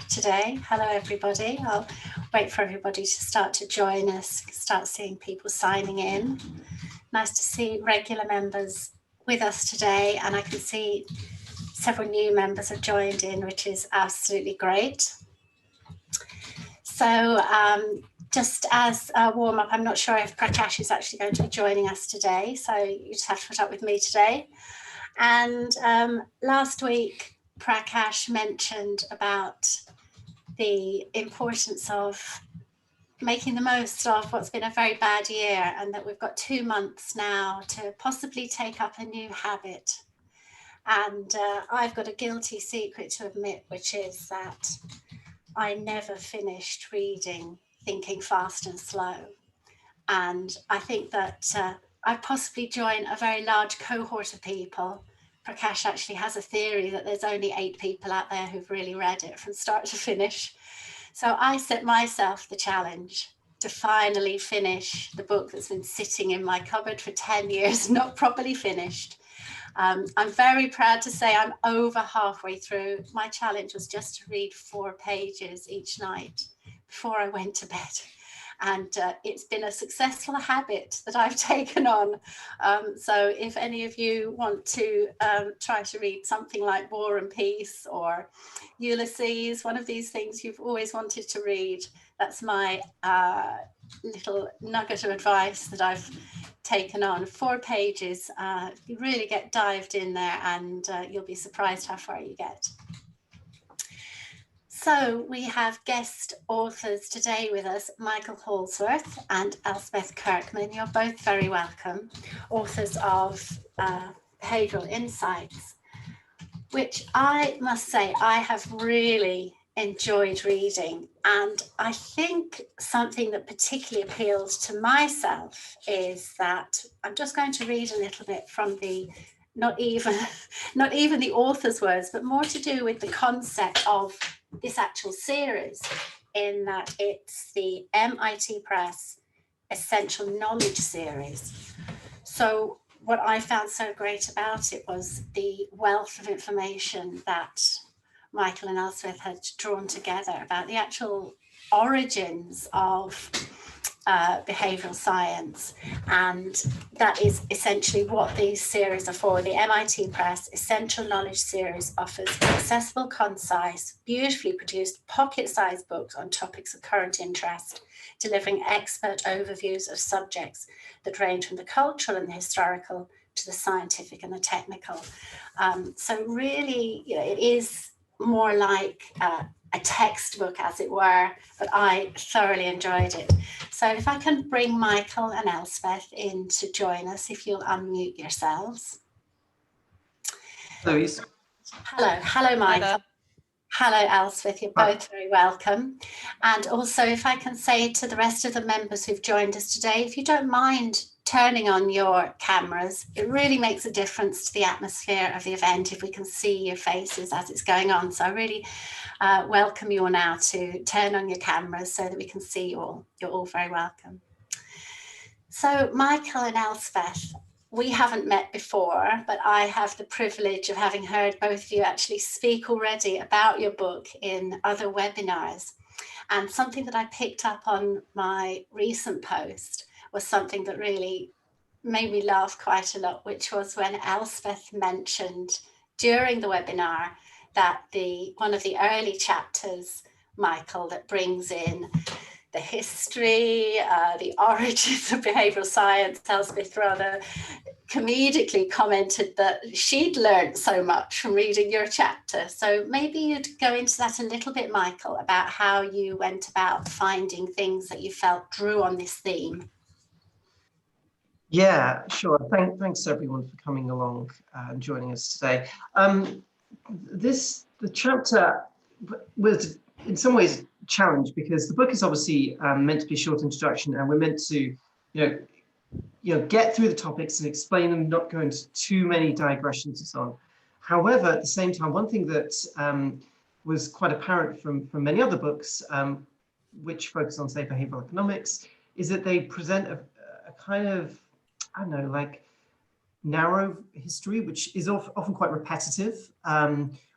today. Hello, everybody. I'll wait for everybody to start to join us, start seeing people signing in. Nice to see regular members with us today, and I can see several new members have joined in, which is absolutely great. So just as a warm-up, I'm not sure if Prakash is actually going to be joining us today, so you just have to put up with me today. And last week, Prakash mentioned about the importance of making the most of what's been a very bad year, and that we've got 2 months now to possibly take up a new habit. And I've got a guilty secret to admit, which is that I never finished reading Thinking Fast and Slow. And I think that I possibly join a very large cohort of people. Prakash actually has a theory that there's only 8 people out there who've really read it from start to finish. So I set myself the challenge to finally finish the book that's been sitting in my cupboard for 10 years, not properly finished. I'm very proud to say I'm over halfway through. My challenge was just to read 4 pages each night before I went to bed. And it's been a successful habit that I've taken on. So if any of you want to try to read something like War and Peace or Ulysses, one of these things you've always wanted to read, that's my little nugget of advice that I've taken on. 4 pages, you really get dived in there, and you'll be surprised how far you get. So we have guest authors today with us, Michael Hallsworth and Elspeth Kirkman. You're both very welcome. Authors of Behavioural Insights, which I must say I have really enjoyed reading. And I think something that particularly appeals to myself is that I'm just going to read a little bit from the not even the author's words, but more to do with the concept of this actual series, in that it's the MIT Press Essential Knowledge series. So what I found so great about it was the wealth of information that Michael and Elspeth had drawn together about the actual origins of behavioural science, and that is essentially what these series are for. The MIT Press Essential Knowledge series offers accessible, concise, beautifully produced, pocket-sized books on topics of current interest, delivering expert overviews of subjects that range from the cultural and the historical to the scientific and the technical. So really, you know, it is more like a textbook, as it were, but I thoroughly enjoyed it. So if I can bring Michael and Elspeth in to join us, if you'll unmute yourselves. Hello, Michael. Hello, Elspeth. You're both very welcome. And also, if I can say to the rest of the members who've joined us today, if you don't mind turning on your cameras, it really makes a difference to the atmosphere of the event if we can see your faces as it's going on. So I really welcome you all now to turn on your cameras so that we can see you all. You're all very welcome. So Michael and Elspeth, we haven't met before, but I have the privilege of having heard both of you actually speak already about your book in other webinars. And something that I picked up on my recent post was something that really made me laugh quite a lot, which was when Elspeth mentioned during the webinar that one of the early chapters, Michael, that brings in the history, the origins of behavioural science, Elspeth rather comedically commented that she'd learned so much from reading your chapter. So maybe you'd go into that a little bit, Michael, about how you went about finding things that you felt drew on this theme. Yeah, sure. Thanks everyone for coming along and joining us today. The chapter was in some ways a challenge because the book is obviously meant to be a short introduction, and we're meant to, you know, get through the topics and explain them, not go into too many digressions and so on. However, at the same time, one thing that was quite apparent from many other books, which focus on, say, behavioral economics, is that they present a kind of, I don't know, like narrow history, which is often quite repetitive,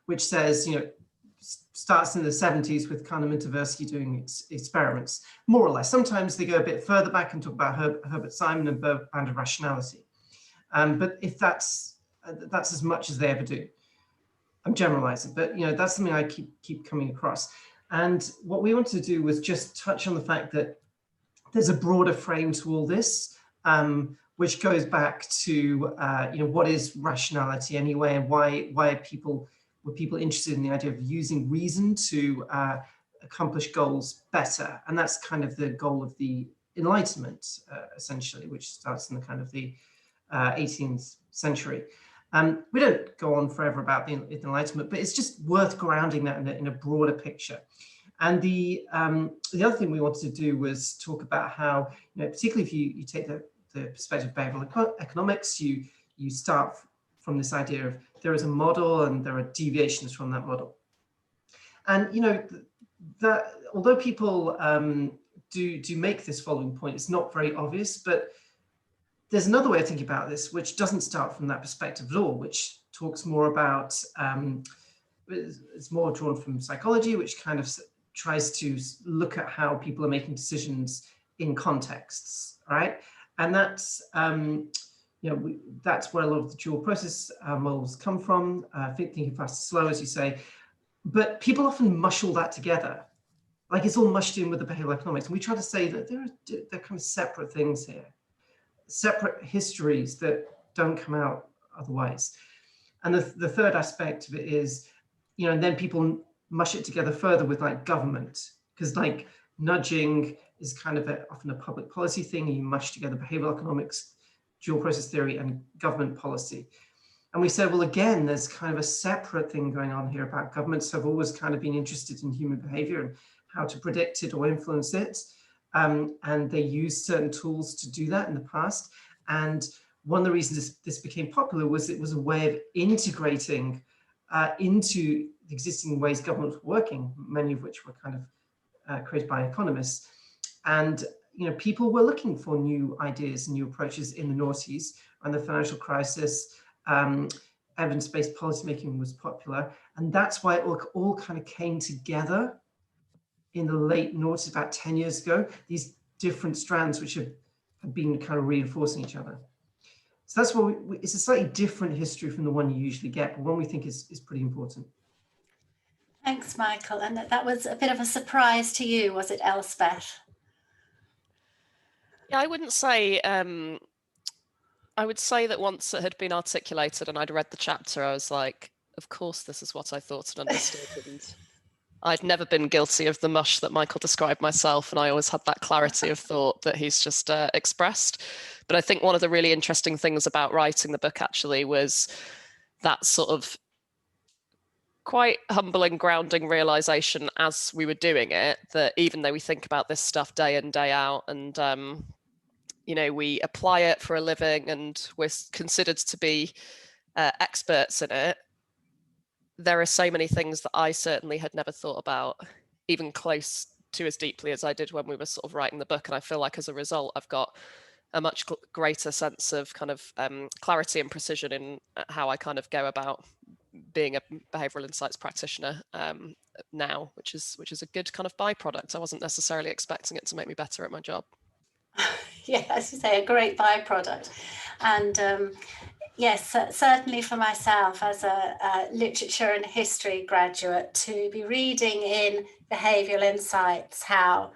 which says, you know, starts in the 70s with Kahneman and Tversky doing experiments, more or less. Sometimes they go a bit further back and talk about Herbert Simon and bound of rationality. But if that's as much as they ever do. I'm generalizing, but that's something I keep coming across. And what we wanted to do was just touch on the fact that there's a broader frame to all this, which goes back to what is rationality anyway, and why were people interested in the idea of using reason to accomplish goals better. And that's kind of the goal of the Enlightenment, essentially, which starts in the kind of the 18th century. We don't go on forever about the Enlightenment, but it's just worth grounding that in a broader picture. And the other thing we wanted to do was talk about how, particularly if you take the perspective of behavioral economics, you start from this idea of there is a model and there are deviations from that model. And that although people do make this following point, it's not very obvious, but there's another way of thinking about this, which doesn't start from that perspective of law, which talks more about, it's more drawn from psychology, which kind of tries to look at how people are making decisions in contexts, right? And that's, that's where a lot of the dual process models come from, thinking fast and slow, as you say. But people often mush all that together. Like it's all mushed in with the behavioral economics. And we try to say that they're kind of separate things here, separate histories that don't come out otherwise. And the third aspect of it is, and then people mush it together further with like government, because like nudging is kind of often a public policy thing. You mush together behavioral economics, dual process theory, and government policy. And we said, well, again, there's kind of a separate thing going on here about governments have always kind of been interested in human behavior and how to predict it or influence it. And they used certain tools to do that in the past. And one of the reasons this became popular was it was a way of integrating into the existing ways governments were working, many of which were kind of created by economists. And people were looking for new ideas and new approaches in the noughties and the financial crisis. Evidence-based policymaking was popular, and that's why it all kind of came together in the late noughties, about 10 years ago, these different strands which have been kind of reinforcing each other. So that's what it's a slightly different history from the one you usually get, but one we think is pretty important. Thanks, Michael. And that was a bit of a surprise to you, was it, Elspeth? Yeah, I wouldn't say, I would say that once it had been articulated and I'd read the chapter, I was like, of course, this is what I thought and understood. And I'd never been guilty of the mush that Michael described myself, and I always had that clarity of thought that he's just expressed. But I think one of the really interesting things about writing the book actually was that sort of quite humbling, grounding realization as we were doing it, that even though we think about this stuff day in, day out, and we apply it for a living and we're considered to be experts in it, there are so many things that I certainly had never thought about, even close to as deeply as I did when we were sort of writing the book. And I feel like as a result, I've got a much greater sense of kind of clarity and precision in how I kind of go about being a behavioural insights practitioner now, which is a good kind of byproduct. I wasn't necessarily expecting it to make me better at my job. Yeah, as you say, a great byproduct. And yes, certainly for myself as a literature and history graduate, to be reading in Behavioural Insights how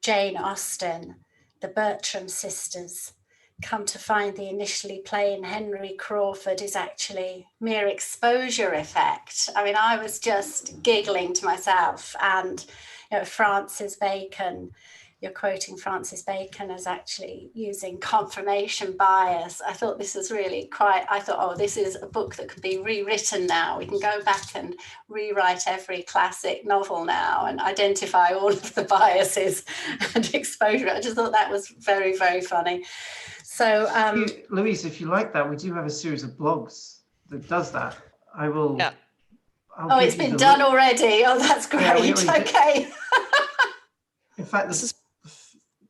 Jane Austen, the Bertram sisters, come to find the initially plain Henry Crawford is actually mere exposure effect. I mean, I was just giggling to myself. And Francis Bacon, you're quoting Francis Bacon as actually using confirmation bias. I thought this was really oh, this is a book that could be rewritten now. We can go back and rewrite every classic novel now and identify all of the biases and exposure. I just thought that was very, very funny. So, Louise, if you like that, we do have a series of blogs that does that. I will. Yeah. Oh, it's been done already. Oh, that's great. Yeah, okay. In fact, this is.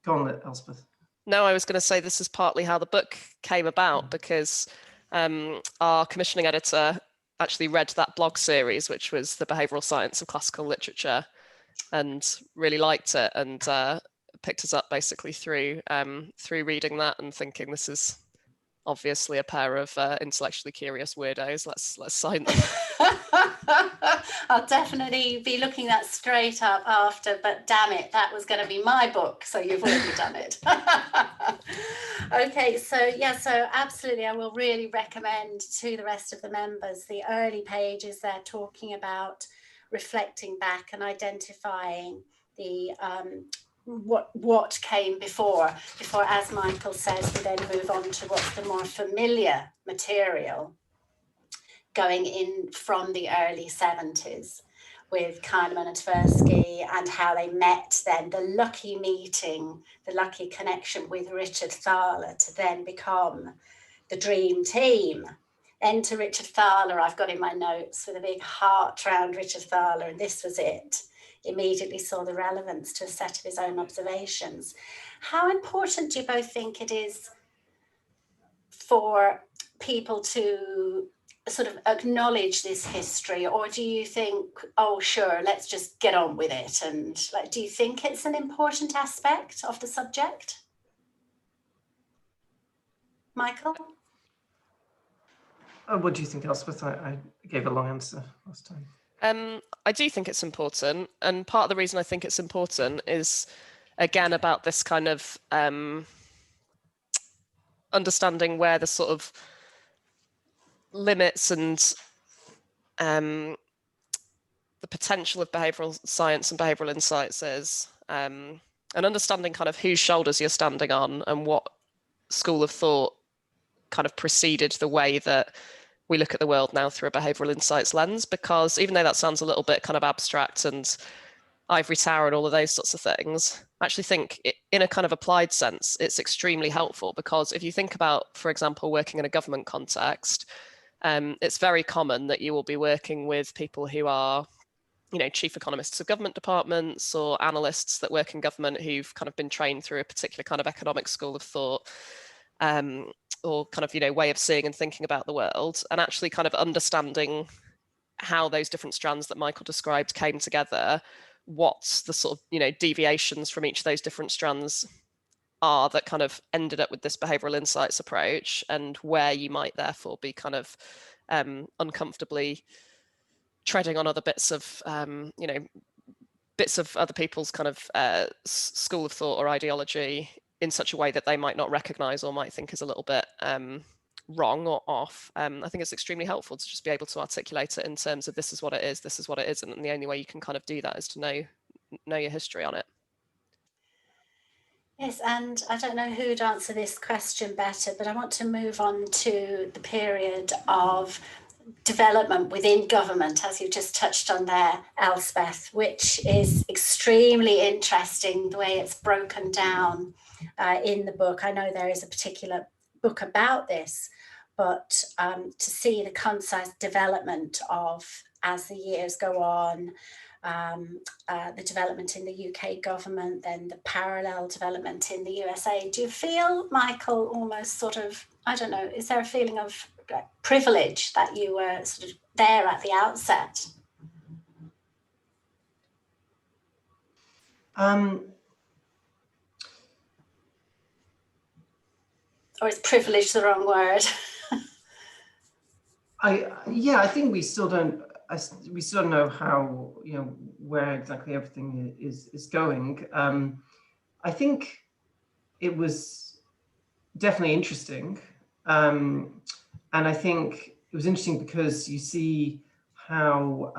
Go on, Elspeth. No, I was going to say this is partly how the book came about, because our commissioning editor actually read that blog series, which was the Behavioural Science of Classical Literature, and really liked it, and picked us up basically through reading that and thinking, this is obviously a pair of intellectually curious weirdos. Let's sign them. I'll definitely be looking that straight up after, but damn it, that was going to be my book, so you've already done it. Okay, so absolutely, I will really recommend to the rest of the members the early pages there talking about reflecting back and identifying the what came before, as Michael says, we then move on to what's the more familiar material going in from the early 70s with Kahneman and Tversky, and how they met then, the lucky meeting, the lucky connection with Richard Thaler to then become the dream team. Enter Richard Thaler, I've got in my notes, with a big heart around Richard Thaler, and this was it. Immediately saw the relevance to a set of his own observations. How important do you both think it is for people to sort of acknowledge this history, or do you think, oh sure, let's just get on with it? And like, do you think it's an important aspect of the subject? Michael? What do you think, Elspeth? I gave a long answer last time. I do think it's important, and part of the reason I think it's important is, again, about this kind of understanding where the sort of limits and the potential of behavioural science and behavioural insights is, and understanding kind of whose shoulders you're standing on and what school of thought kind of preceded the way that we look at the world now through a behavioural insights lens. Because even though that sounds a little bit kind of abstract and ivory tower and all of those sorts of things, I actually think in a kind of applied sense, it's extremely helpful. Because if you think about, for example, working in a government context, it's very common that you will be working with people who are, you know, chief economists of government departments or analysts that work in government who've kind of been trained through a particular kind of economic school of thought, or kind of, you know, way of seeing and thinking about the world, and actually kind of understanding how those different strands that Michael described came together, what the sort of, you know, deviations from each of those different strands are that kind of ended up with this behavioural insights approach, and where you might therefore be kind of uncomfortably treading on other bits of, you know, bits of other people's kind of school of thought or ideology in such a way that they might not recognise or might think is a little bit wrong or off. I think it's extremely helpful to just be able to articulate it in terms of this is what it is, this is what it isn't, and the only way you can kind of do that is to know your history on it. Yes, and I don't know who'd answer this question better, but I want to move on to the period of development within government, as you just touched on there, Elspeth, which is extremely interesting, the way it's broken down in the book. I know there is a particular book about this, but to see the concise development of, as the years go on, the development in the UK government, then the parallel development in the USA. Do you feel, Michael, almost sort of, I don't know, is there a feeling of privilege that you were sort of there at the outset? Or is privilege the wrong word? I think we still don't know how, you know, where exactly everything is going. I think it was definitely interesting, and I think it was interesting because you see how,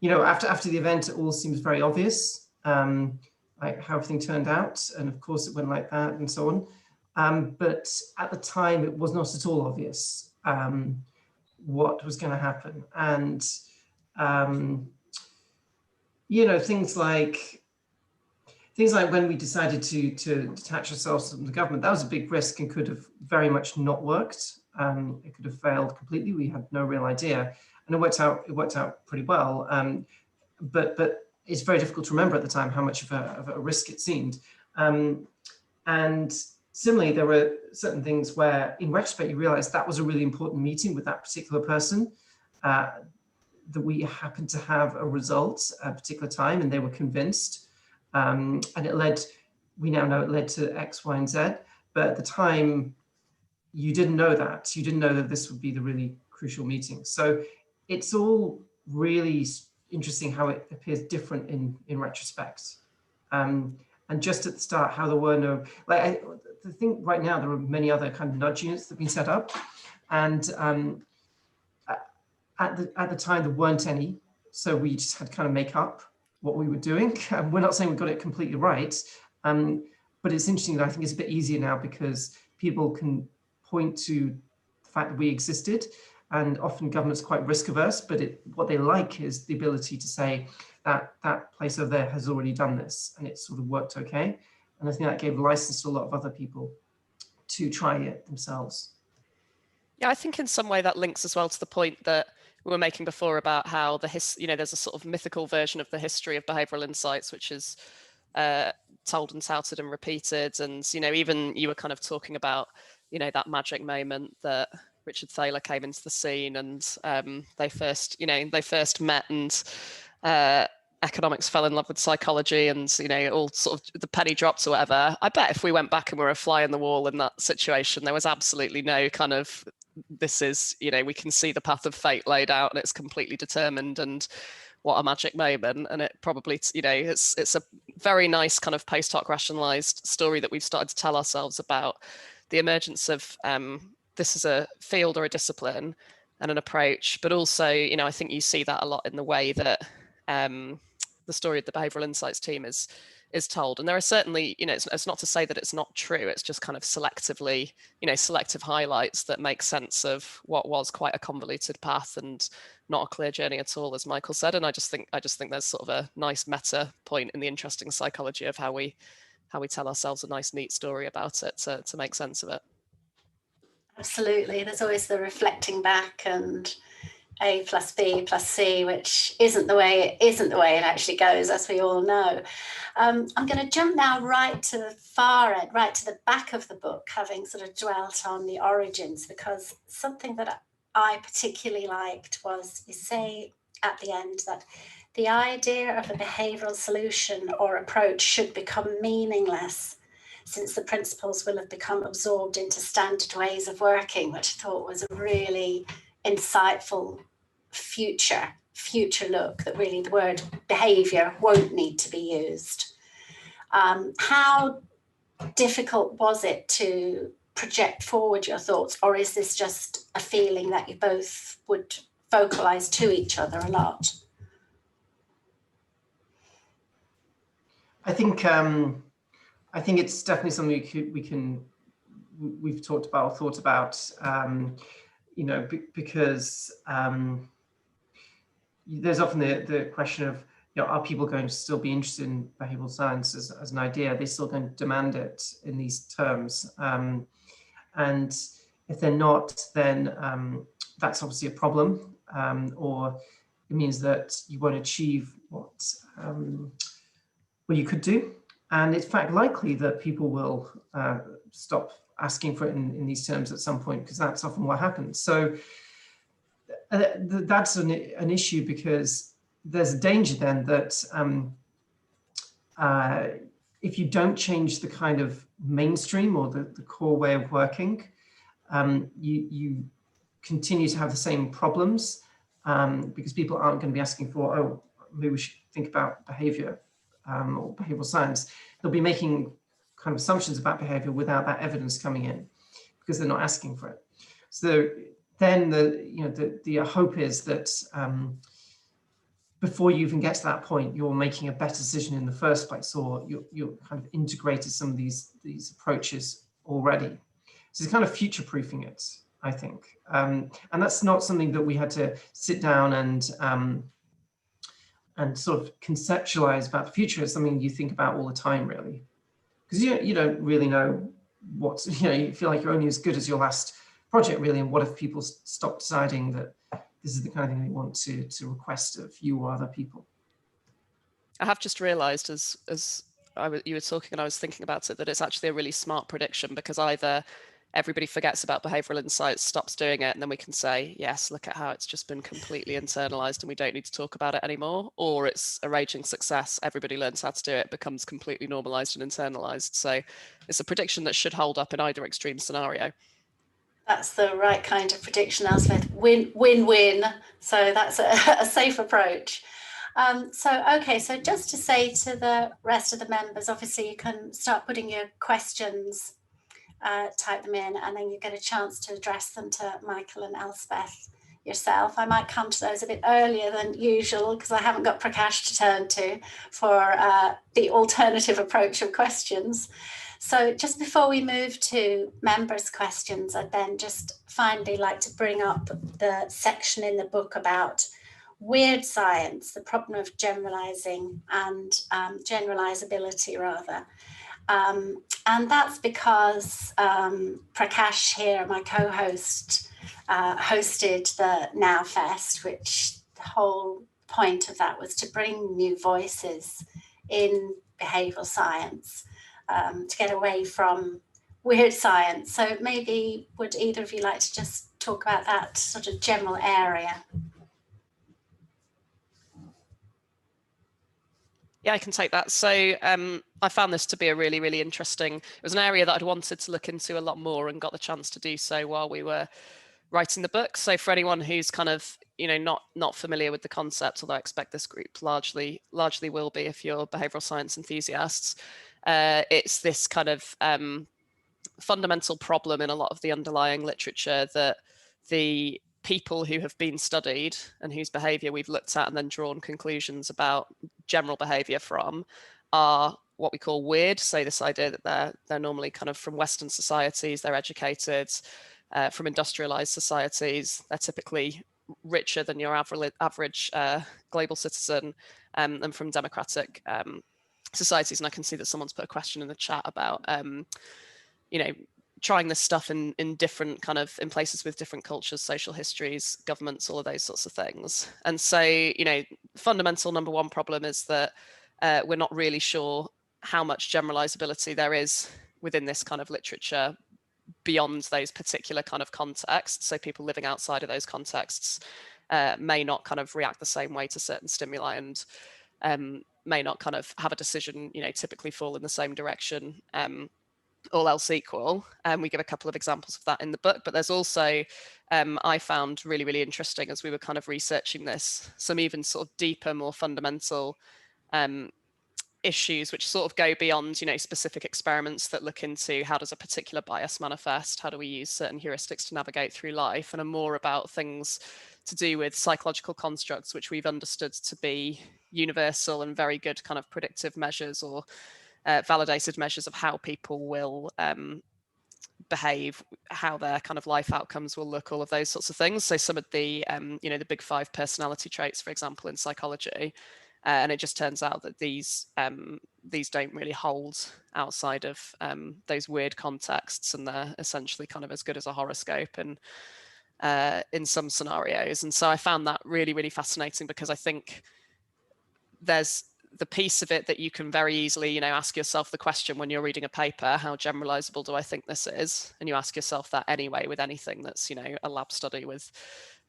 you know, after the event, it all seems very obvious, like how everything turned out, and of course it went like that and so on. But at the time, it was not at all obvious what was going to happen, and you know, things like when we decided to detach ourselves from the government, that was a big risk and could have very much not worked. It could have failed completely. We had no real idea, and it worked out pretty well. But it's very difficult to remember at the time how much of a risk it seemed. And similarly, there were certain things where, in retrospect, you realize that was a really important meeting with that particular person. that we happened to have a result at a particular time, and they were convinced, and it led, we now know it led to X, Y, and Z. But at the time, you didn't know that. You didn't know that this would be the really crucial meeting. So it's all really interesting how it appears different in retrospect. And just at the start, how there were no, like, I think right now there are many other kind of nudge units that have been set up. And at the time, there weren't any. So we just had to kind of make up what we were doing. We're not saying we got it completely right. But it's interesting that I think it's a bit easier now because people can point to the fact that we existed, and often government's quite risk averse, but what they like is the ability to say that that place over there has already done this and it sort of worked okay. And I think that gave license to a lot of other people to try it themselves. Yeah, I think in some way that links as well to the point that we were making before about how there's a sort of mythical version of the history of behavioural insights, which is told and touted and repeated. And, even you were kind of talking about, that magic moment that Richard Thaler came into the scene and they first met and economics fell in love with psychology and, all sort of the penny dropped or whatever. I bet if we went back and were a fly in the wall in that situation, there was absolutely no kind of, this is, we can see the path of fate laid out and it's completely determined and what a magic moment. And it probably, it's a very nice kind of post hoc rationalized story that we've started to tell ourselves about the emergence of this is a field or a discipline and an approach, but also, I think you see that a lot in the way that the story of the Behavioural Insights team is told. And there are certainly, it's not to say that it's not true, it's just kind of selectively, selective highlights that make sense of what was quite a convoluted path and not a clear journey at all, as Michael said. And I just think there's sort of a nice meta point in the interesting psychology of how we tell ourselves a nice, neat story about it to make sense of it. Absolutely. There's always the reflecting back and A plus B plus C, which isn't the way it actually goes, as we all know. I'm going to jump now right to the far end, right to the back of the book, having sort of dwelt on the origins, because something that I particularly liked was you say at the end that the idea of a behavioural solution or approach should become meaningless since the principles will have become absorbed into standard ways of working, which I thought was a really insightful future look, that really the word behaviour won't need to be used. How difficult was it to project forward your thoughts, or is this just a feeling that you both would vocalise to each other a lot? I think it's definitely something we've talked about or thought about, because there's often the question of, are people going to still be interested in behavioural science as an idea? Are they still going to demand it in these terms? And if they're not, then that's obviously a problem, or it means that you won't achieve what you could do. And it's in fact likely that people will stop asking for it in these terms at some point, because that's often what happens. So that's an issue, because there's a danger then that if you don't change the kind of mainstream or the core way of working, you continue to have the same problems, because people aren't going to be asking for, oh, maybe we should think about behavior or behavioral science. They'll be making kind of assumptions about behavior without that evidence coming in, because they're not asking for it. So then the hope is that before you even get to that point, you're making a better decision in the first place, or you're kind of integrated some of these approaches already. So it's kind of future-proofing it, I think. And that's not something that we had to sit down and sort of conceptualize about the future. It's something you think about all the time, really, because you don't really know what's, you feel like you're only as good as your last project, really. And what if people stop deciding that this is the kind of thing they want to request of you or other people? I have just realized as you were talking and I was thinking about it, that it's actually a really smart prediction, because either everybody forgets about behavioural insights, stops doing it, and then we can say, yes, look at how it's just been completely internalised and we don't need to talk about it anymore. Or it's a raging success, everybody learns how to do it, becomes completely normalised and internalised. So it's a prediction that should hold up in either extreme scenario. That's the right kind of prediction, Elspeth. Win-win. So that's a safe approach. Okay, so just to say to the rest of the members, obviously you can start putting your questions, type them in, and then you get a chance to address them to Michael and Elspeth yourself. I might come to those a bit earlier than usual because I haven't got Prakash to turn to for the alternative approach of questions. So just before we move to members' questions, I'd then just finally like to bring up the section in the book about weird science, the problem of generalizing and generalizability rather. And that's because Prakash here, my co-host, hosted the Now Fest, which the whole point of that was to bring new voices in behavioural science, to get away from weird science. So maybe would either of you like to just talk about that sort of general area? Yeah, I can take that. So I found this to be a really, really interesting, it was an area that I'd wanted to look into a lot more and got the chance to do so while we were writing the book. So for anyone who's kind of, not familiar with the concept, although I expect this group largely will be if you're behavioural science enthusiasts, it's this kind of fundamental problem in a lot of the underlying literature that the people who have been studied and whose behaviour we've looked at and then drawn conclusions about general behaviour from are what we call weird. So this idea that they're normally kind of from Western societies, they're educated, from industrialized societies, they're typically richer than your average global citizen, and from democratic societies. And I can see that someone's put a question in the chat about trying this stuff in different kind of in places with different cultures, social histories, governments, all of those sorts of things. And so, fundamental number one problem is that we're not really sure how much generalizability there is within this kind of literature beyond those particular kind of contexts. So people living outside of those contexts may not kind of react the same way to certain stimuli and may not kind of have a decision, typically fall in the same direction, all else equal. And we give a couple of examples of that in the book, but there's also, I found really, really interesting as we were kind of researching this, some even sort of deeper, more fundamental issues which sort of go beyond, specific experiments that look into how does a particular bias manifest, how do we use certain heuristics to navigate through life, and are more about things to do with psychological constructs which we've understood to be universal and very good kind of predictive measures or validated measures of how people will behave, how their kind of life outcomes will look, all of those sorts of things. So some of the the big 5 personality traits, for example, in psychology, and it just turns out that these don't really hold outside of those weird contexts, and they're essentially kind of as good as a horoscope and in some scenarios. And so I found that really, really fascinating, because I think there's the piece of it that you can very easily, ask yourself the question when you're reading a paper, how generalizable do I think this is? And you ask yourself that anyway with anything that's, a lab study with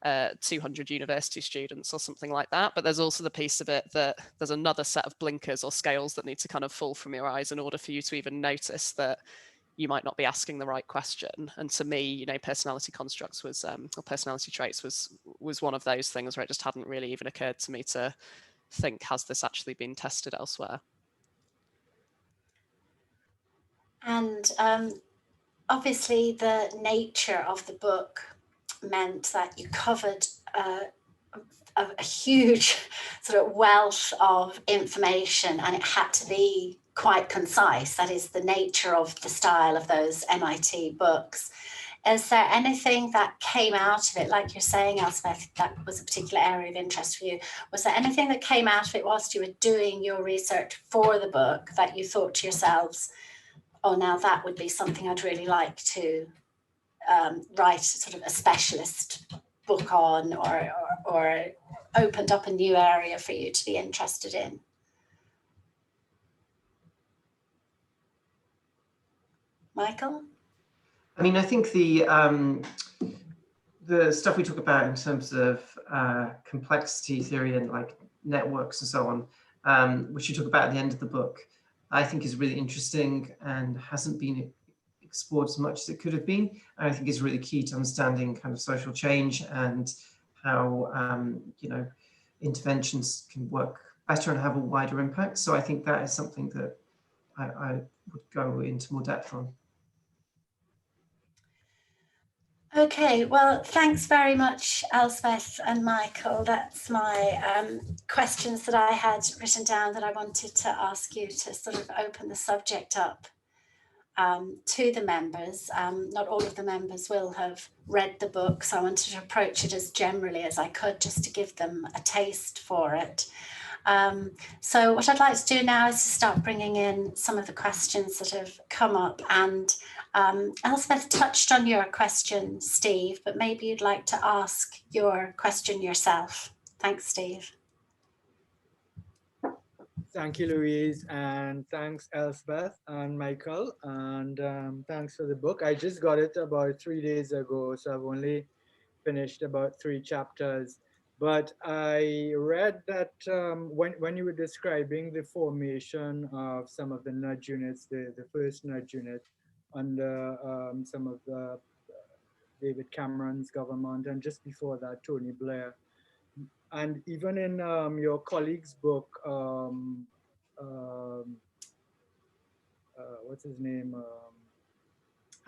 200 university students or something like that. But there's also the piece of it that there's another set of blinkers or scales that need to kind of fall from your eyes in order for you to even notice that you might not be asking the right question. And to me, personality constructs was, or personality traits was one of those things where it just hadn't really even occurred to me to think, has this actually been tested elsewhere? And obviously the nature of the book meant that you covered a huge sort of wealth of information, and it had to be quite concise. That is the nature of the style of those MIT books. Is there anything that came out of it, like you're saying, Elspeth, that was a particular area of interest for you? Was there anything that came out of it whilst you were doing your research for the book that you thought to yourselves, oh, now that would be something I'd really like to write sort of a specialist book on, or opened up a new area for you to be interested in? Michael? I mean, I think the stuff we talk about in terms of complexity theory and like networks and so on, which you talk about at the end of the book, I think is really interesting and hasn't been explored as much as it could have been. And I think is really key to understanding kind of social change and how you know, interventions can work better and have a wider impact. So I think that is something that I would go into more depth on. Okay, well, thanks very much, Elspeth and Michael. That's my questions that I had written down that I wanted to ask you to sort of open the subject up to the members. Not all of the members will have read the book, so I wanted to approach it as generally as I could just to give them a taste for it. So what I'd like to do now is to start bringing in some of the questions that have come up, and Elspeth touched on your question, Steve, but maybe you'd like to ask your question yourself. Thanks, Steve. Thank you, Louise, and thanks, Elspeth and Michael, and thanks for the book. I just got it about 3 days ago, so I've only finished about 3 chapters. But I read that when you were describing the formation of some of the nudge units, the first nudge unit under some of the David Cameron's government, and just before that, Tony Blair. And even in your colleague's book, what's his name?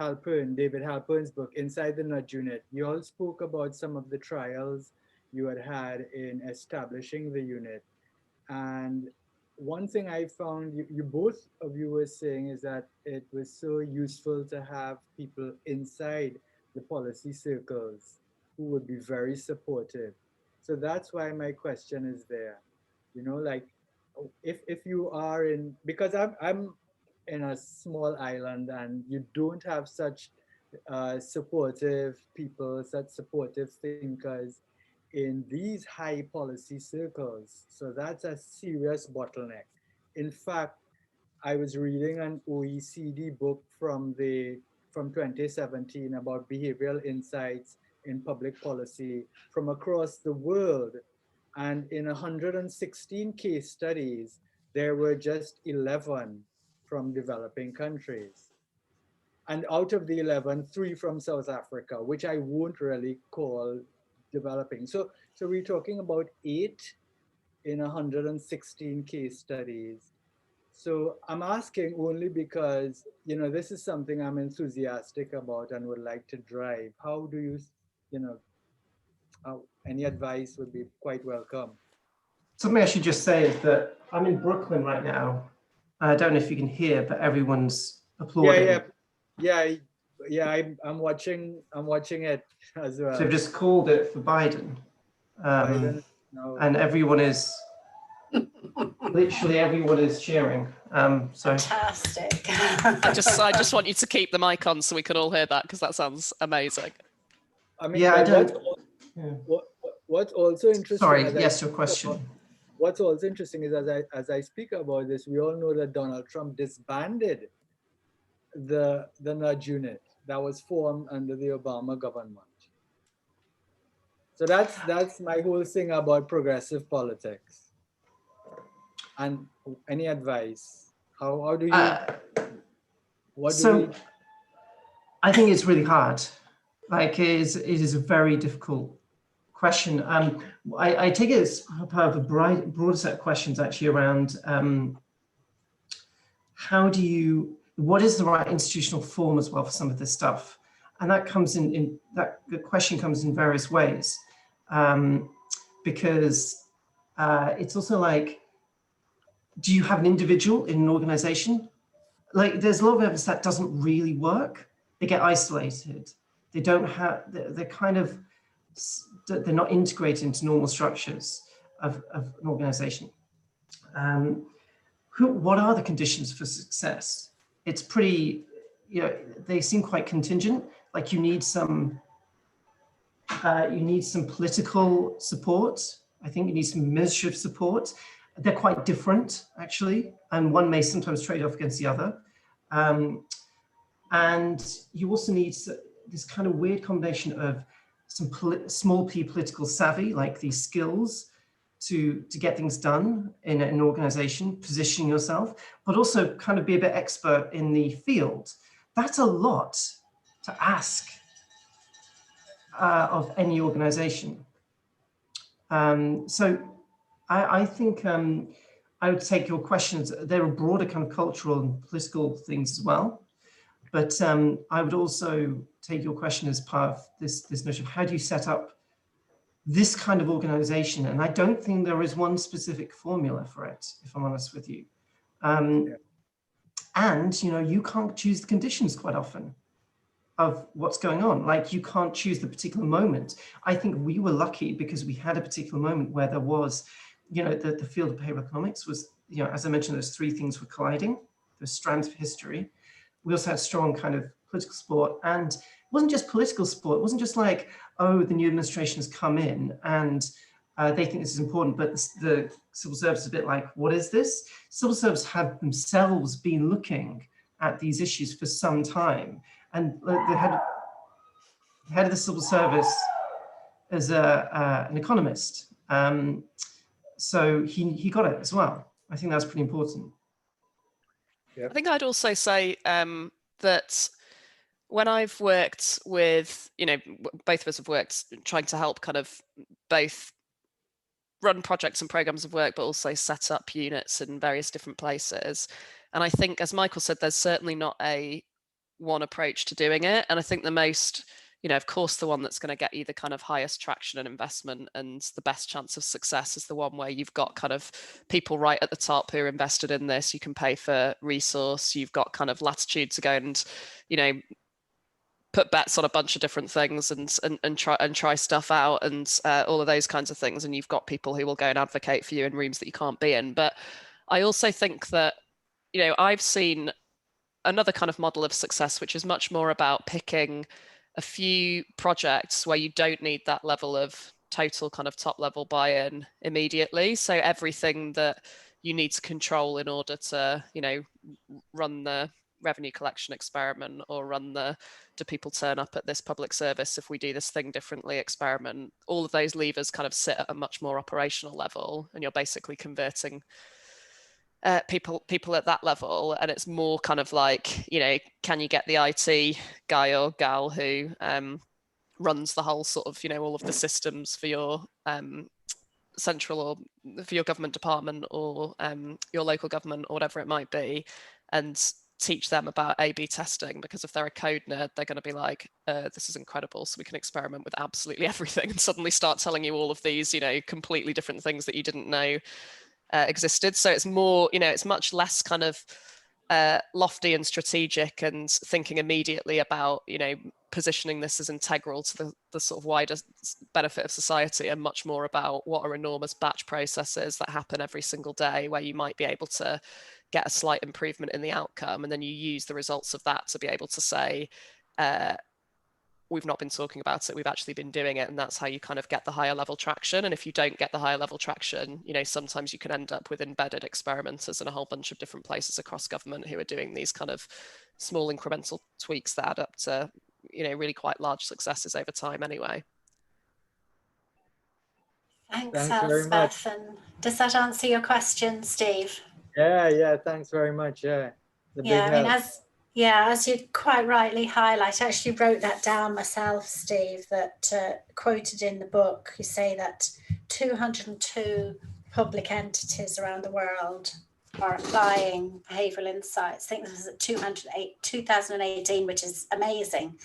Halpern, David Halpern's book, Inside the Nudge Unit, you all spoke about some of the trials you had in establishing the unit. And one thing I found, you both of you were saying, is that it was so useful to have people inside the policy circles who would be very supportive. So that's why my question is there. You know, like if you are in, because I'm in a small island and you don't have such supportive people, such supportive thinkers in these high policy circles. So that's a serious bottleneck. In fact, I was reading an OECD book from 2017 about behavioral insights in public policy from across the world. And in 116 case studies, there were just 11 from developing countries. And out of the 11, 3 from South Africa, which I won't really call developing. So we're talking about 8 in 116 case studies. So I'm asking only because, you know, this is something I'm enthusiastic about and would like to drive. How do you, you know, any advice would be quite welcome. Something I should just say is that I'm in Brooklyn right now. I don't know if you can hear, but everyone's applauding. Yeah. I'm watching it as well. So they've just called it for Biden. Biden, no. And everyone is, literally everyone is cheering. So Fantastic. I just want you to keep the mic on so we can all hear that, because that sounds amazing. I mean, yeah, I don't. What's also interesting. Sorry, yes, your question. What's also interesting is as I speak about this, we all know that Donald Trump disbanded the nudge unit that was formed under the Obama government. So that's my whole thing about progressive politics. And any advice? How do you? I think it's really hard. Like it is a very difficult question. I take it as part of a broader set of questions actually around what is the right institutional form as well for some of this stuff, and that comes the question comes in various ways, because it's also like, do you have an individual in an organization? Like there's a lot of evidence that doesn't really work. They get isolated. They don't have. They're not integrated into normal structures of an organization. What are the conditions for success? It's pretty, you know, they seem quite contingent. Like you need some political support. I think you need some administrative support. They're quite different actually, and one may sometimes trade off against the other. And you also need this kind of weird combination of some small p political savvy, like these skills to get things done in an organization, positioning yourself, but also kind of be a bit expert in the field. That's a lot to ask of any organization. So I think I would take your questions. There are broader kind of cultural and political things as well. But I would also take your question as part of this notion of how do you set up this kind of organization? And I don't think there is one specific formula for it, if I'm honest with you. And, you know, you can't choose the conditions quite often of what's going on. Like, you can't choose the particular moment. I think we were lucky because we had a particular moment where there was, you know, the field of behavioral economics was, you know, as I mentioned, those three things were colliding, those strands of history. We also had strong kind of political support, and it wasn't just political support. It wasn't just like, oh, the new administration has come in and they think this is important, but the civil service is a bit like, what is this? Civil service have themselves been looking at these issues for some time. And the head of the civil service is an economist. So he got it as well. I think that's pretty important. I think I'd also say that when I've worked with, you know, both of us have worked trying to help kind of both run projects and programs of work, but also set up units in various different places. And I think, as Michael said, there's certainly not a one approach to doing it. And I think the most, you know, of course, the one that's going to get you the kind of highest traction and investment and the best chance of success is the one where you've got kind of people right at the top who are invested in this. You can pay for resource. You've got kind of latitude to go and, you know, put bets on a bunch of different things and try stuff out and all of those kinds of things. And you've got people who will go and advocate for you in rooms that you can't be in. But I also think that, you know, I've seen another kind of model of success, which is much more about picking a few projects where you don't need that level of total kind of top level buy-in immediately. So everything that you need to control in order to, you know, run the revenue collection experiment or run the do people turn up at this public service if we do this thing differently experiment, all of those levers kind of sit at a much more operational level, and you're basically converting people at that level. And it's more kind of like, you know, can you get the IT guy or gal who runs the whole sort of, you know, all of the systems for your central or for your government department or your local government or whatever it might be, and teach them about A/B testing, because if they're a code nerd, they're going to be like, this is incredible, so we can experiment with absolutely everything, and suddenly start telling you all of these, you know, completely different things that you didn't know existed. So it's more, you know, it's much less kind of lofty and strategic and thinking immediately about, you know, positioning this as integral to the sort of wider benefit of society, and much more about what are enormous batch processes that happen every single day where you might be able to get a slight improvement in the outcome, and then you use the results of that to be able to say, we've not been talking about it, we've actually been doing it. And that's how you kind of get the higher level traction. And if you don't get the higher level traction, you know, sometimes you can end up with embedded experimenters in a whole bunch of different places across government who are doing these kind of small incremental tweaks that add up to, you know, really quite large successes over time anyway. Thanks very much. And does that answer your question, Steve? Yeah, thanks very much. Yeah, I mean, as you quite rightly highlight, I actually wrote that down myself, Steve, that quoted in the book, you say that 202 public entities around the world are applying behavioural insights. I think this was at 2018, which is amazing.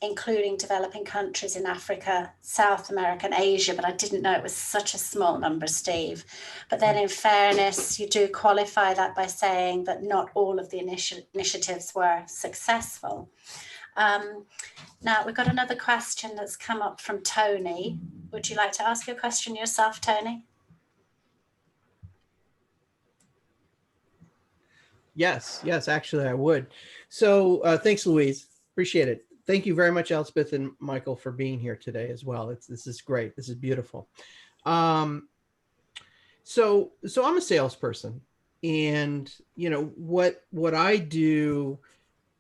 Including developing countries in Africa, South America and Asia, but I didn't know it was such a small number, Steve. But then in fairness, you do qualify that by saying that not all of the initiatives were successful. Now, we've got another question that's come up from Tony. Would you like to ask your question yourself, Tony? Yes, actually I would. So thanks, Louise. Appreciate it. Thank you very much, Elspeth and Michael, for being here today as well. This is great. This is beautiful. So I'm a salesperson, and you know what I do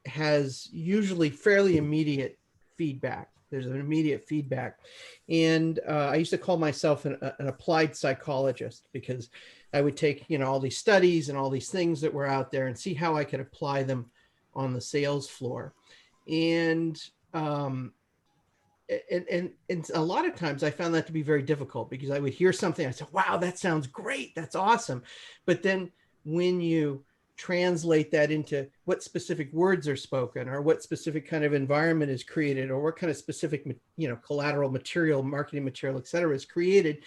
has usually fairly immediate feedback. There's an immediate feedback. And I used to call myself an applied psychologist, because I would take, all these studies and all these things that were out there and see how I could apply them on the sales floor. And a lot of times I found that to be very difficult, because I would hear something, I said, wow, that sounds great, that's awesome. But then when you translate that into what specific words are spoken, or what specific kind of environment is created, or what kind of specific, collateral material, marketing material, et cetera, is created,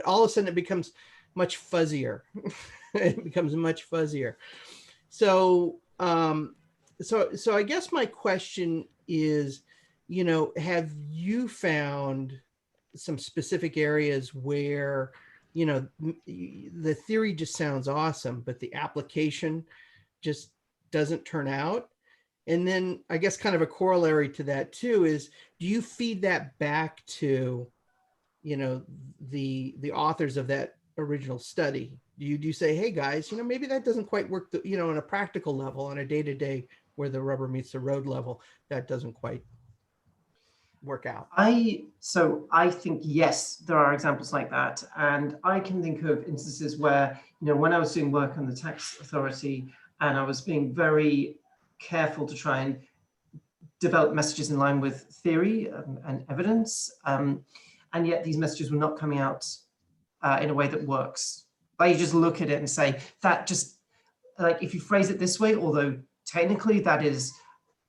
all of a sudden it becomes much fuzzier. It becomes much fuzzier. So I guess my question is, have you found some specific areas where, the theory just sounds awesome, but the application just doesn't turn out? And then I guess kind of a corollary to that too is, do you feed that back to, the authors of that original study? Do you say, hey guys, maybe that doesn't quite work, on a practical level, on a day-to-day where the rubber meets the road level, that doesn't quite work out? So I think, yes, there are examples like that. And I can think of instances where, when I was doing work on the tax authority and I was being very careful to try and develop messages in line with theory and evidence, and yet these messages were not coming out in a way that works. Like, you just look at it and say, that just, like, if you phrase it this way, although technically that is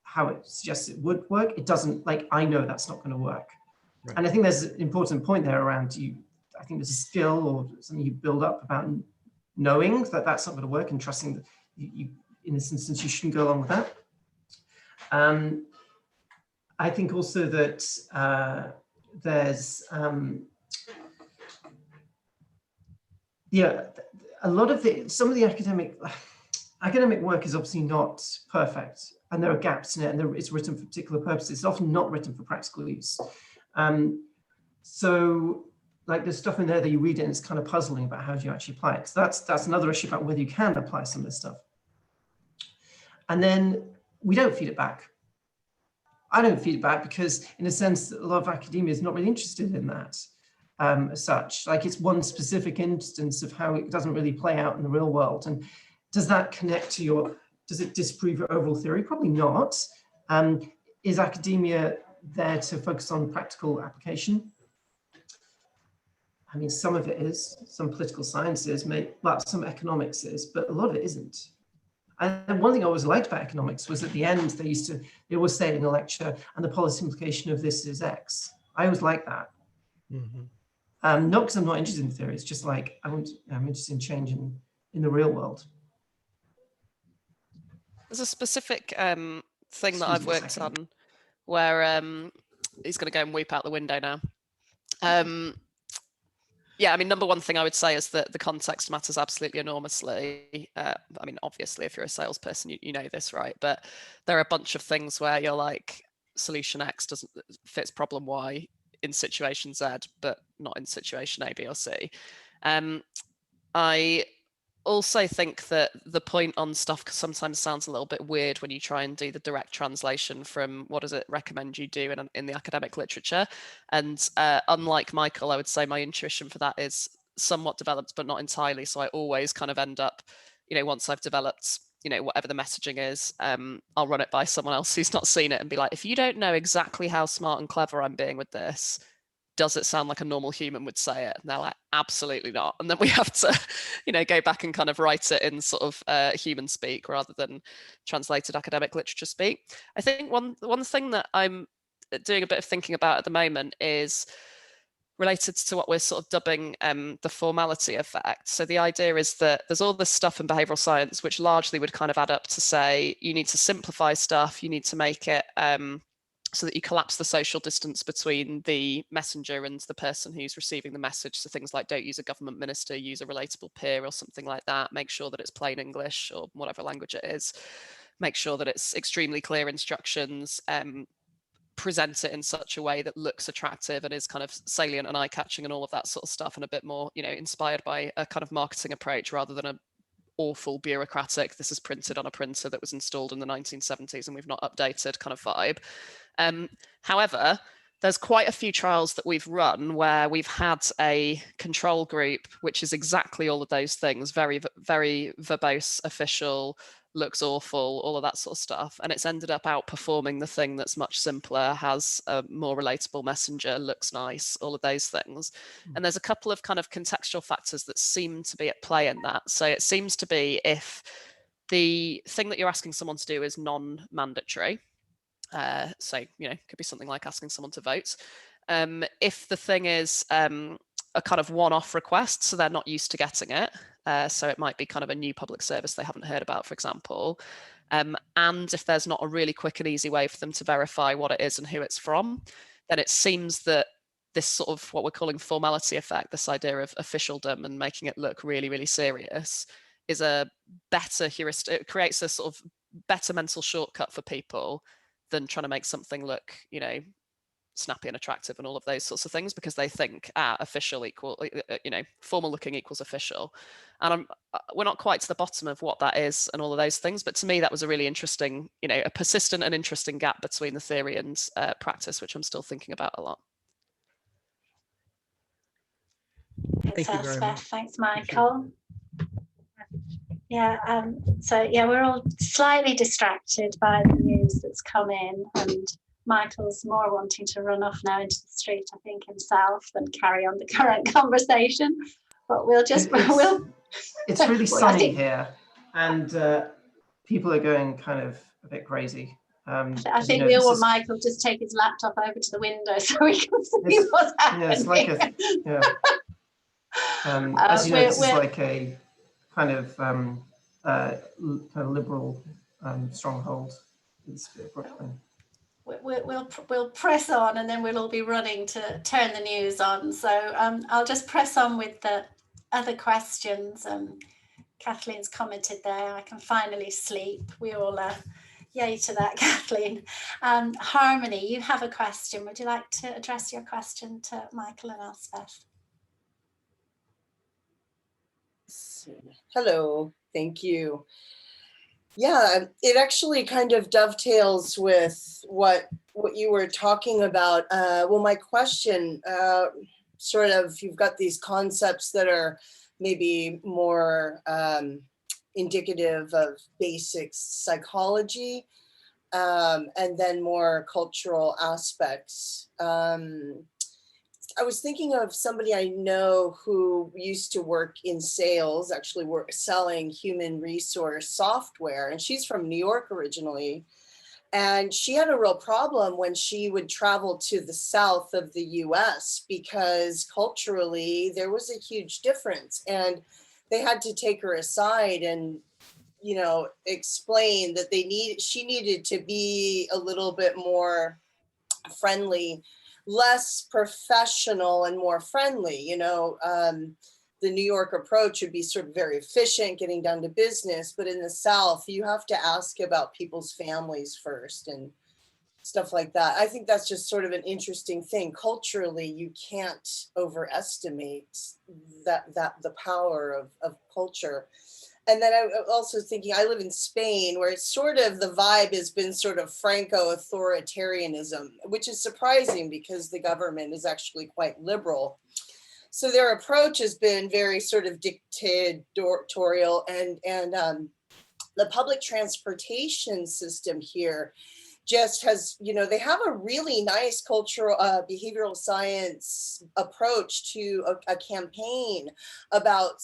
how it suggests it would work, it doesn't, like, I know that's not going to work. Right. And I think there's an important point there around you. I think there's a skill or something you build up about knowing that that's not going to work, and trusting that you in this instance, you shouldn't go along with that. I think also that there's, a lot of some of the academic work is obviously not perfect, and there are gaps in it, and it's written for particular purposes. It's often not written for practical use. So, like, there's stuff in there that you read it and it's kind of puzzling about how do you actually apply it. So that's another issue about whether you can apply some of this stuff. And then we don't feed it back. I don't feed it back because, in a sense, a lot of academia is not really interested in that as such. Like, it's one specific instance of how it doesn't really play out in the real world. And does that connect to does it disprove your overall theory? Probably not. Is academia there to focus on practical application? I mean, some of it is, some political science is, some economics is, but a lot of it isn't. And one thing I always liked about economics was at the end, they always say it in a lecture, and the policy implication of this is X. I always like that. Mm-hmm. Not because I'm not interested in theory, it's just like, I'm interested in change in the real world. There's a specific thing that I've worked on where he's going to go and weep out the window now. Yeah, I mean, number one thing I would say is that the context matters absolutely enormously. I mean, obviously, if you're a salesperson, you know this, right? But there are a bunch of things where you're like, solution X doesn't fits problem Y in situation Z, but not in situation A, B, or C. I also think that the point on stuff sometimes sounds a little bit weird when you try and do the direct translation from what does it recommend you do in the academic literature. And unlike Michael, I would say my intuition for that is somewhat developed, but not entirely. So I always kind of end up, once I've developed, whatever the messaging is, I'll run it by someone else who's not seen it and be like, if you don't know exactly how smart and clever I'm being with this, does it sound like a normal human would say it? And they're like, absolutely not. And then we have to, go back and kind of write it in sort of human speak rather than translated academic literature speak. I think one thing that I'm doing a bit of thinking about at the moment is related to what we're sort of dubbing the formality effect. So the idea is that there's all this stuff in behavioral science, which largely would kind of add up to say, you need to simplify stuff, you need to make it so that you collapse the social distance between the messenger and the person who's receiving the message. So things like don't use a government minister, use a relatable peer or something like that. Make sure that it's plain English or whatever language it is. Make sure that it's extremely clear instructions. Present it in such a way that looks attractive and is kind of salient and eye-catching and all of that sort of stuff, and a bit more, inspired by a kind of marketing approach rather than awful bureaucratic, this is printed on a printer that was installed in the 1970s and we've not updated kind of vibe. However, there's quite a few trials that we've run where we've had a control group, which is exactly all of those things, very, very verbose, official, looks awful, all of that sort of stuff. And it's ended up outperforming the thing that's much simpler, has a more relatable messenger, looks nice, all of those things. And there's a couple of kind of contextual factors that seem to be at play in that. So it seems to be if the thing that you're asking someone to do is non-mandatory, so, you know, could be something like asking someone to vote. If the thing is a kind of one-off request, so they're not used to getting it, so it might be kind of a new public service they haven't heard about, for example, and if there's not a really quick and easy way for them to verify what it is and who it's from, then it seems that this sort of what we're calling formality effect, this idea of officialdom and making it look really, really serious, is a better heuristic. It creates a sort of better mental shortcut for people than trying to make something look, you know, snappy and attractive and all of those sorts of things, because they think official equal, you know, formal looking equals official. And we're not quite to the bottom of what that is and all of those things, but to me that was a really interesting, you know, a persistent and interesting gap between the theory and practice, which I'm still thinking about a lot. Thanks, Thank you very much. Thanks, Michael. Yeah, so yeah, we're all slightly distracted by the news that's come in, and Michael's more wanting to run off now into the street, I think, himself, than carry on the current conversation. But we'll just, it's really sunny here, and people are going kind of a bit crazy. I think we'll want Michael just take his laptop over to the window so we can see what's happening. Yeah, it's like as you know, this is like a kind of liberal stronghold. It's Brooklyn. We'll press on, and then we'll all be running to turn the news on. So I'll just press on with the other questions. Kathleen's commented there, I can finally sleep. We all yay to that, Kathleen. Harmony, you have a question. Would you like to address your question to Michael and Elspeth? Hello, thank you. Yeah, it actually kind of dovetails with what you were talking about. Well, my question, sort of, you've got these concepts that are maybe more indicative of basic psychology, and then more cultural aspects. I was thinking of somebody I know who used to work in sales, actually selling human resource software, and she's from New York originally. And she had a real problem when she would travel to the south of the US because culturally there was a huge difference, and they had to take her aside and, you know, explain that she needed to be a little bit more friendly, less professional and more friendly. You know, the New York approach would be sort of very efficient, getting down to business, but in the South, you have to ask about people's families first and stuff like that. I think that's just sort of an interesting thing. Culturally, you can't overestimate the power of culture. And then I'm also thinking, I live in Spain, where it's sort of, the vibe has been sort of Franco-authoritarianism, which is surprising because the government is actually quite liberal. So their approach has been very sort of dictatorial, and the public transportation system here just has, you know, they have a really nice cultural behavioral science approach to a campaign about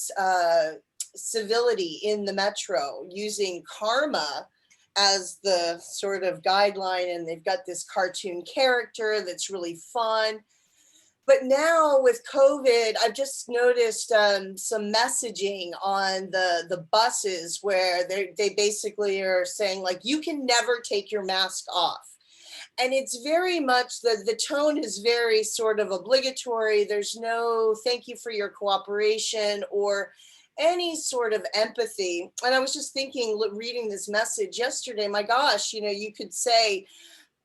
civility in the metro, using karma as the sort of guideline, and they've got this cartoon character that's really fun. But now with COVID, I've just noticed some messaging on the buses where they basically are saying, like, you can never take your mask off. And it's very much, the tone is very sort of obligatory. There's no thank you for your cooperation or any sort of empathy. And I was just thinking, reading this message yesterday, my gosh, you know, you could say,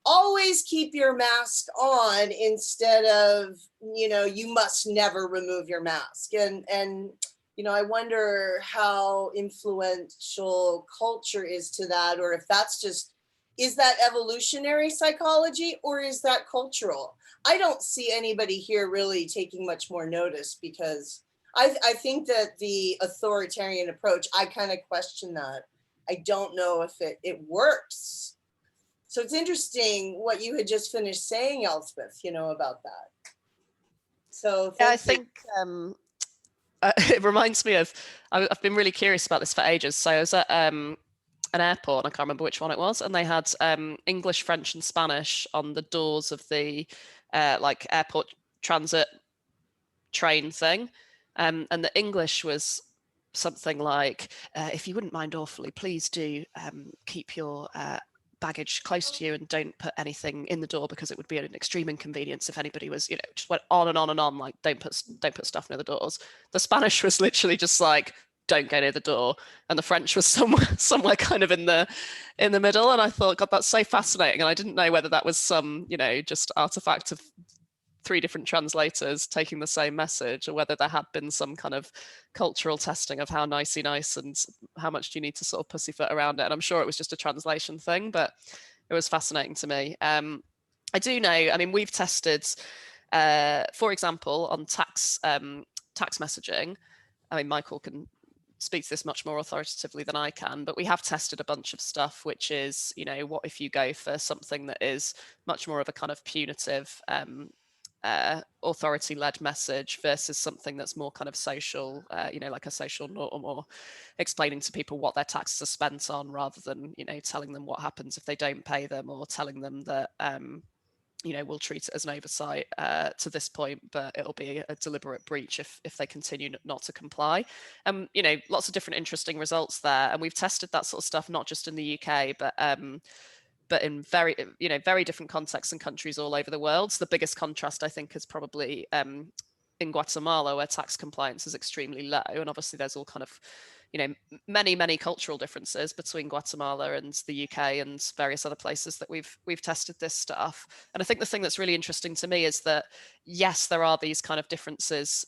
always keep your mask on instead of, you know, you must never remove your mask. And I wonder how influential culture is to that, or if that's just, is that evolutionary psychology or is that cultural? I don't see anybody here really taking much more notice, because I think that the authoritarian approach, I kind of question that. I don't know if it works. So it's interesting what you had just finished saying, Elspeth, about that. So yeah, I think it reminds me of, I've been really curious about this for ages. So I was at an airport, and I can't remember which one it was, and they had English, French and Spanish on the doors of the like airport transit train thing. And the English was something like, if you wouldn't mind awfully, please do keep your baggage close to you and don't put anything in the door, because it would be an extreme inconvenience if anybody was, just went on and on and on, like don't put stuff near the doors. The Spanish was literally just like, don't go near the door, and the French was somewhere kind of in the middle. And I thought, God, that's so fascinating. And I didn't know whether that was some just artifact of 3 different translators taking the same message, or whether there had been some kind of cultural testing of how nice and how much do you need to sort of pussyfoot around it. And I'm sure it was just a translation thing, but it was fascinating to me. I do know, I mean, we've tested, for example, on tax messaging. I mean, Michael can speak to this much more authoritatively than I can, but we have tested a bunch of stuff, which is, what if you go for something that is much more of a kind of punitive, authority-led message versus something that's more kind of social, like a social norm, or explaining to people what their taxes are spent on, rather than, telling them what happens if they don't pay them, or telling them that, we'll treat it as an oversight to this point, but it'll be a deliberate breach if they continue not to comply. Lots of different interesting results there. And we've tested that sort of stuff, not just in the UK, but in very different contexts and countries all over the world. So the biggest contrast, I think, is probably in Guatemala, where tax compliance is extremely low. And obviously there's all kind of, many cultural differences between Guatemala and the UK and various other places that we've tested this stuff. And I think the thing that's really interesting to me is that, yes, there are these kind of differences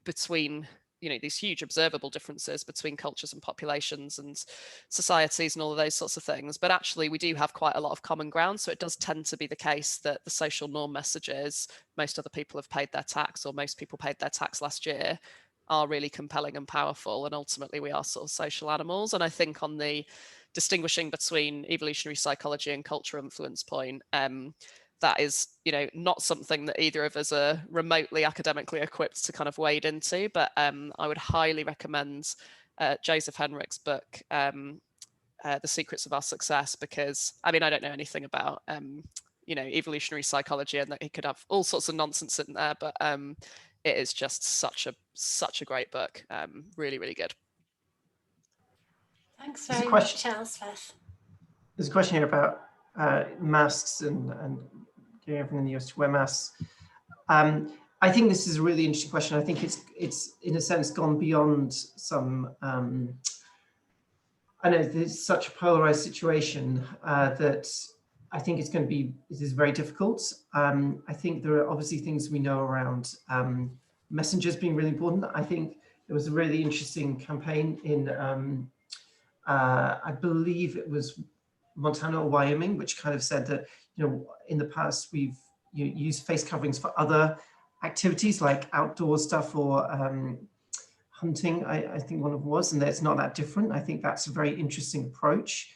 between, these huge observable differences between cultures and populations and societies and all of those sorts of things. But actually, we do have quite a lot of common ground. So it does tend to be the case that the social norm messages, most other people have paid their tax, or most people paid their tax last year, are really compelling and powerful. And ultimately, we are sort of social animals. And I think on the distinguishing between evolutionary psychology and cultural influence point, that is, not something that either of us are remotely academically equipped to kind of wade into. But I would highly recommend Joseph Henrich's book, The Secrets of Our Success, because, I mean, I don't know anything about, evolutionary psychology, and that he could have all sorts of nonsense in there, but it is just such a great book. Really, really good. Thanks very much, Elspeth. There's a question here about masks and getting everyone in the US to wear masks. I think this is a really interesting question. I think it's in a sense gone beyond some. I know there's such a polarized situation that I think it is very difficult. I think there are obviously things we know around messengers being really important. I think there was a really interesting campaign in, I believe it was Montana or Wyoming, which kind of said that, in the past we've used face coverings for other activities like outdoor stuff or hunting, I think one of them was, and it's not that different. I think that's a very interesting approach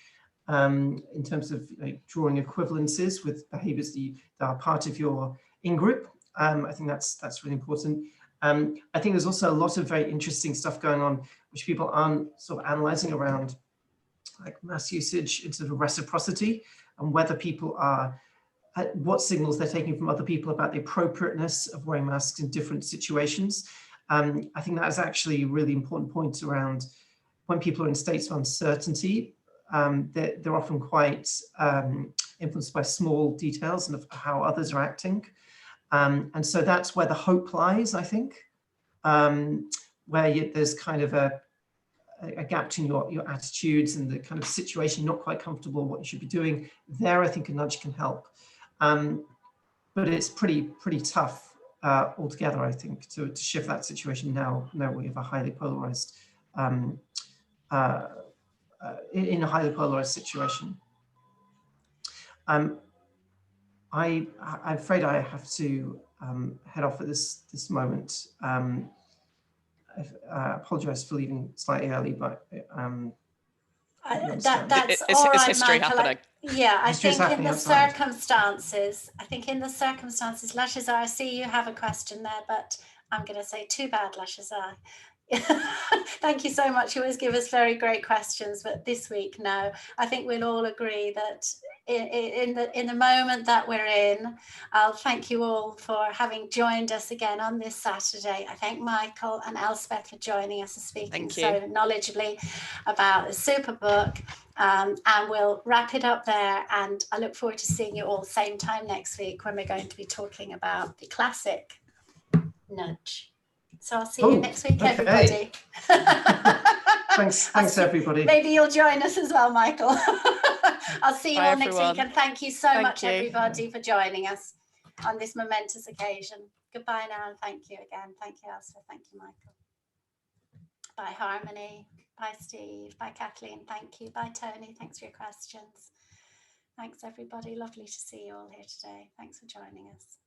in terms of drawing equivalences with behaviors that are part of your in-group. I think that's really important. I think there's also a lot of very interesting stuff going on, which people aren't sort of analyzing around, like mass usage in sort of reciprocity, and whether people are, what signals they're taking from other people about the appropriateness of wearing masks in different situations. I think that is actually a really important point around when people are in states of uncertainty. They're often quite influenced by small details and of how others are acting. And so that's where the hope lies, I think, where there's kind of a gap between your attitudes and the kind of situation, you're not quite comfortable what you should be doing. There, I think a nudge can help. But it's pretty tough altogether, I think, to shift that situation now we have a highly polarized, in a highly polarized situation. I'm afraid I have to head off at this moment. I apologize for leaving slightly early, but It's all right, history Michael. happening. I think in the outside. circumstances, Lashazar, I see you have a question there, but I'm going to say too bad, Lashazar. Thank you so much. You always give us very great questions, but this week, no. I think we'll all agree that in the moment that we're in, I'll thank you all for having joined us again on this Saturday. I thank Michael and Elspeth for joining us and speaking so knowledgeably about the super book. And we'll wrap it up there, and I look forward to seeing you all same time next week when we're going to be talking about the classic Nudge. So I'll see you next week, everybody. Thanks everybody. Maybe you'll join us as well, Michael. I'll see you all next everyone. week, and thank you so much, you. everybody, for joining us on this momentous occasion. Goodbye now, and thank you again. Thank you, Elspeth. Thank you, Michael. Bye, Harmony. Bye, Steve. Bye, Kathleen. Thank you. Bye, Tony. Thanks for your questions. Thanks, everybody. Lovely to see you all here today. Thanks for joining us.